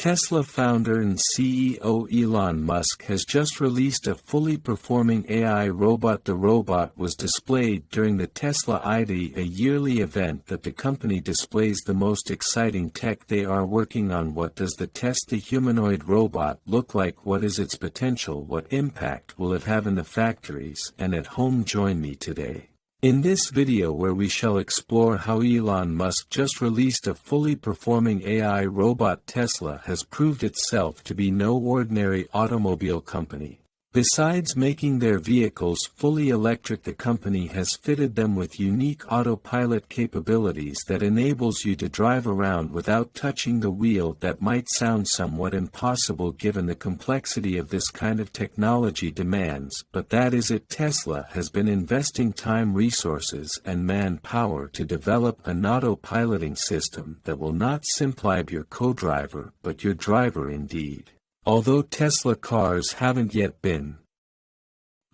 Tesla founder and CEO Elon Musk has just released a fully performing AI robot. The robot was displayed during the Tesla ID, a yearly event that the company displays the most exciting tech they are working on. What does the humanoid robot look like? What is its potential? What impact will it have in the factories and at home? Join me today in this video where we shall explore how Elon Musk just released a fully performing AI robot. Tesla has proved itself to be no ordinary automobile company. Besides making their vehicles fully electric, the company has fitted them with unique autopilot capabilities that enables you to drive around without touching the wheel. That might sound somewhat impossible given the complexity of this kind of technology demands, but that is it. Tesla has been investing time, resources, and manpower to develop an autopiloting system that will not simply be your co-driver but your driver indeed. Although Tesla cars haven't yet been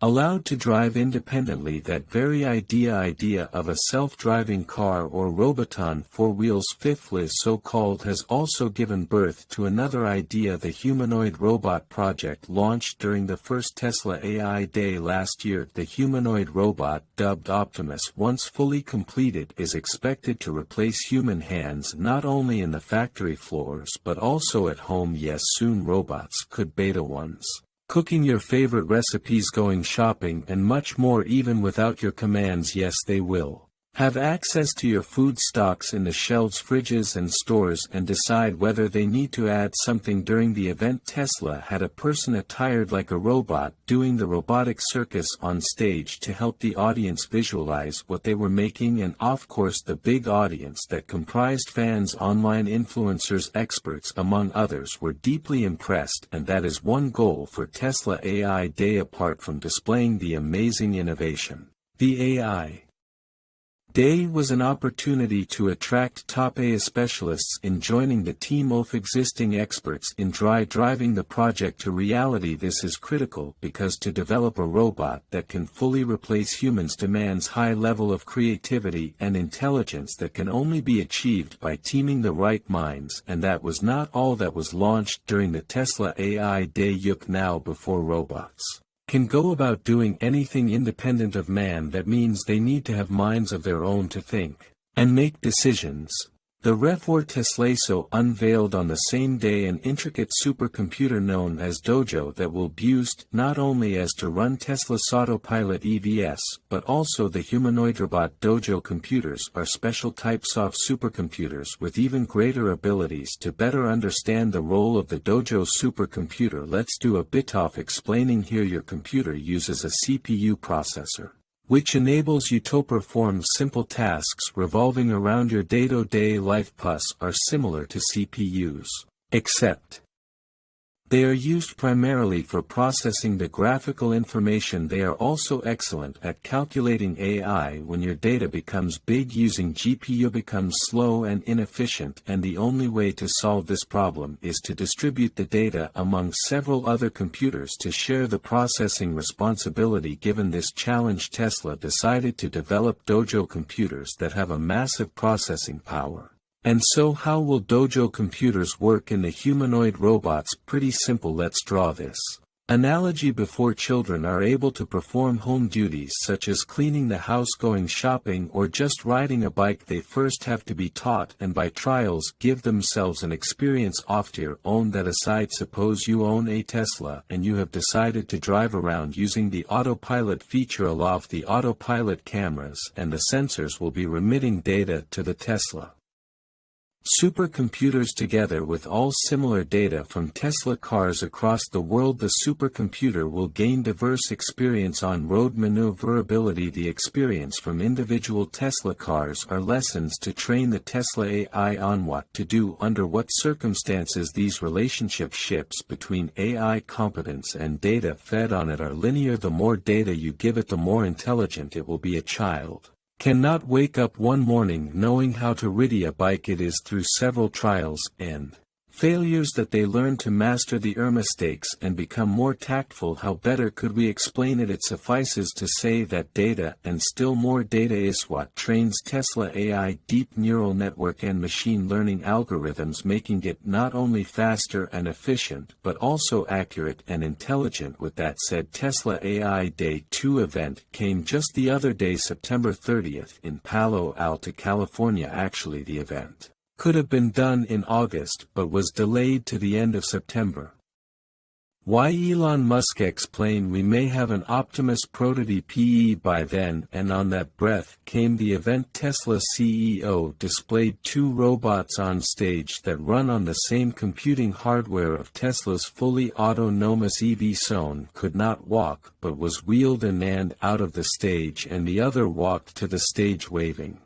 allowed to drive independently, that very idea of a self-driving car or Roboton 4 wheels fifthly so-called has also given birth to another idea. The humanoid robot project launched during the first Tesla AI Day last year. The humanoid robot, dubbed Optimus, once fully completed, is expected to replace human hands not only in the factory floors but also at home. Yes, soon robots could beta ones. Cooking your favorite recipes, going shopping, and much more even without your commands. Yes, they will have access to your food stocks in the shelves, fridges, and stores, and decide whether they need to add something. During the event, Tesla had a person attired like a robot doing the robotic circus on stage to help the audience visualize what they were making, and of course the big audience that comprised fans, online influencers, experts among others were deeply impressed, and that is one goal for Tesla AI Day. Apart from displaying the amazing innovation, the AI Day was an opportunity to attract top AI specialists in joining the team of existing experts in driving the project to reality. This is critical because to develop a robot that can fully replace humans demands high level of creativity and intelligence that can only be achieved by teaming the right minds, and that was not all that was launched during the Tesla AI Day. Now, before robots can go about doing anything independent of man, that means they need to have minds of their own to think and make decisions. The Refor Teslaso unveiled on the same day an intricate supercomputer known as Dojo that will be used not only as to run Tesla's autopilot EVs, but also the humanoid robot. Dojo computers are special types of supercomputers with even greater abilities to better understand the role of the Dojo supercomputer. Let's do a bit of explaining here. Your computer uses a CPU processor, which enables you to perform simple tasks revolving around your day-to-day life. Plus are similar to CPUs, except they are used primarily for processing the graphical information. They are also excellent at calculating AI. When your data becomes big, using GPU becomes slow and inefficient, and the only way to solve this problem is to distribute the data among several other computers to share the processing responsibility. Given this challenge, Tesla decided to develop Dojo computers that have a massive processing power. And so how will Dojo computers work in the humanoid robots? Pretty simple. Let's draw this analogy. Before children are able to perform home duties such as cleaning the house, going shopping, or just riding a bike, they first have to be taught and by trials give themselves an experience of your own. That aside, suppose you own a Tesla and you have decided to drive around using the autopilot feature. Aloft, the autopilot cameras and the sensors will be remitting data to the Tesla supercomputers together with all similar data from Tesla cars across the world. The supercomputer will gain diverse experience on road maneuverability. The experience from individual Tesla cars are lessons to train the Tesla AI on what to do under what circumstances. These relationships between AI competence and data fed on it are linear. The more data you give it, the more intelligent it will be. A child cannot wake up one morning knowing how to ride a bike. It is through several trials and Failures that they learn to master the mistakes and become more tactful. How better could we explain it? It suffices to say that data and still more data is what trains Tesla AI deep neural network and machine learning algorithms, making it not only faster and efficient but also accurate and intelligent. With that said, Tesla AI Day 2 event came just the other day, September 30th, in Palo Alto, California. Actually, the event could have been done in August but was delayed to the end of September. Why? Elon Musk explained we may have an Optimus prototype PE by then, and on that breath came the event. Tesla CEO displayed 2 robots on stage that run on the same computing hardware of Tesla's fully autonomous EV. One could not walk but was wheeled in and out of the stage, and the other walked to the stage waving.